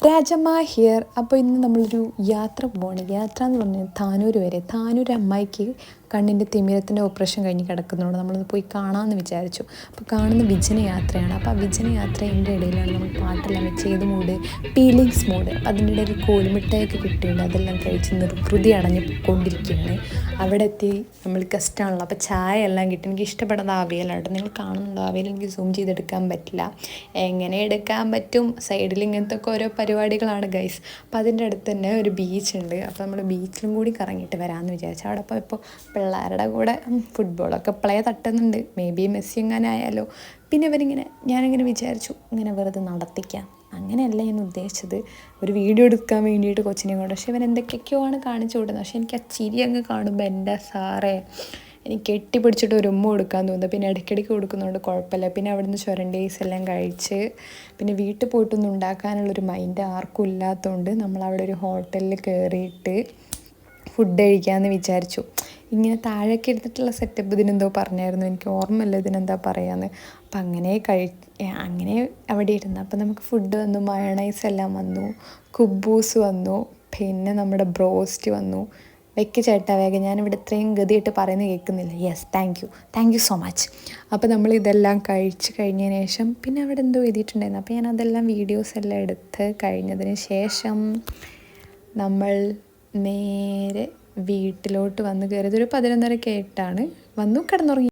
Rajamma here. അപ്പോൾ ഇന്ന് നമ്മളൊരു യാത്ര പോവാണ്. യാത്ര എന്ന് പറഞ്ഞാൽ താനൂർ വരെ. താനൂർ അമ്മായിക്ക് കണ്ണിൻ്റെ തിമിരത്തിൻ്റെ ഓപ്പറേഷൻ കഴിഞ്ഞ് കിടക്കുന്നതുകൊണ്ട് നമ്മളൊന്ന് പോയി കാണാമെന്ന് വിചാരിച്ചു. അപ്പോൾ കാണുന്ന വിജനയാത്രയാണ്. അപ്പോൾ ആ വിജനയാത്രേൻ്റെ ഇടയിലാണ് നമ്മൾ പാട്ടെല്ലാം വെച്ച് ഏത് മൂഡ്, ഫീലിങ്സ് മൂഡ്. അപ്പോൾ അതിൻ്റെ ഇടയിൽ കോലുമിഠായൊക്കെ കിട്ടിയിട്ടുണ്ട്. അതെല്ലാം കഴിച്ച് നിർവൃതി അടഞ്ഞ് കൊണ്ടിരിക്കുകയാണ്. അവിടെ എത്തി നമ്മൾ ഗസ്റ്റാണല്ലോ, അപ്പോൾ ചായ എല്ലാം കിട്ടി. എനിക്ക് ഇഷ്ടപ്പെടുന്നത് അവിയലായിട്ട്. നിങ്ങൾ കാണുന്നുണ്ടോ? അവിയൽ എനിക്ക് സൂം ചെയ്തെടുക്കാൻ പറ്റില്ല. എങ്ങനെ എടുക്കാൻ പറ്റും? സൈഡിൽ ഇങ്ങനത്തെ ഒക്കെ ഓരോ പരിപാടികളാണ് ഗൈസ്. അപ്പോൾ അതിൻ്റെ അടുത്ത് തന്നെ ഒരു ബീച്ചുണ്ട്. അപ്പോൾ നമ്മൾ ബീച്ചിലും കൂടി കറങ്ങിയിട്ട് വരാമെന്ന് വിചാരിച്ചു. അവിടെ ഇപ്പോൾ പിള്ളേരുടെ കൂടെ ഫുട്ബോളൊക്കെ പ്ലേ തട്ടുന്നുണ്ട്. മേ ബി മെസ്സി എങ്ങനെ ആയാലോ. പിന്നെ ഞാനിങ്ങനെ വിചാരിച്ചു ഇങ്ങനെ വെറുതെ നടത്തിക്കാം. അങ്ങനെയല്ല ഞാൻ ഉദ്ദേശിച്ചത്, ഒരു വീഡിയോ എടുക്കാൻ വേണ്ടിയിട്ട് കൊച്ചിനെ കൊണ്ട്. പക്ഷെ ഇവൻ എന്തൊക്കെയൊക്കെയോ ആണ് കാണിച്ചു വിടുന്നത്. പക്ഷെ എനിക്ക് ആ ചിരി അങ്ങ് കാണുമ്പോൾ എൻ്റെ സാറേ എനിക്ക് കെട്ടിപ്പിടിച്ചിട്ട് ഒരു ഉമ്മ കൊടുക്കാൻ തോന്നുന്നു. പിന്നെ ഇടയ്ക്കിടയ്ക്ക് കൊടുക്കുന്നതുകൊണ്ട് കുഴപ്പമില്ല. പിന്നെ അവിടുന്ന് ചൊരണ്ടേസ് എല്ലാം കഴിച്ച് പിന്നെ വീട്ടിൽ പോയിട്ടൊന്നും ഉണ്ടാക്കാനുള്ളൊരു മൈൻഡ് ആർക്കും ഇല്ലാത്തതുകൊണ്ട് നമ്മളവിടെ ഒരു ഹോട്ടലിൽ കയറിയിട്ട് ഫുഡ് കഴിക്കാമെന്ന് വിചാരിച്ചു. ഇങ്ങനെ താഴേക്ക് ഇരുന്നിട്ടുള്ള സെറ്റപ്പ് ഇതിനെന്തോ പറഞ്ഞായിരുന്നു, എനിക്ക് ഓർമ്മയില്ല ഇതിനെന്താ പറയാമെന്ന്. അപ്പം അങ്ങനെ അവിടെ ഇരുന്നു. അപ്പം നമുക്ക് ഫുഡ് വന്നു, മയണൈസ് എല്ലാം വന്നു, കുബൂസ് വന്നു, പിന്നെ നമ്മുടെ ബ്രോസ്റ്റ് വന്നു. വെക്ക് ചേട്ടാ വേഗം, ഞാനിവിടെ ഇത്രയും ഗതിയിട്ട് പറയുന്നത് കേൾക്കുന്നില്ല. Yes, thank you so much. അപ്പോൾ നമ്മൾ ഇതെല്ലാം കഴിച്ച് കഴിഞ്ഞതിന് ശേഷം പിന്നെ അവിടെ എന്തോ എഴുതിയിട്ടുണ്ടായിരുന്നു. അപ്പോൾ ഞാൻ അതെല്ലാം വീഡിയോസ് എല്ലാം എടുത്ത് കഴിഞ്ഞതിന് ശേഷം നമ്മൾ നേരെ വീട്ടിലോട്ട് വന്ന് കയറിയത് ഒരു 11:30 വന്നു കിടന്നുറങ്ങി.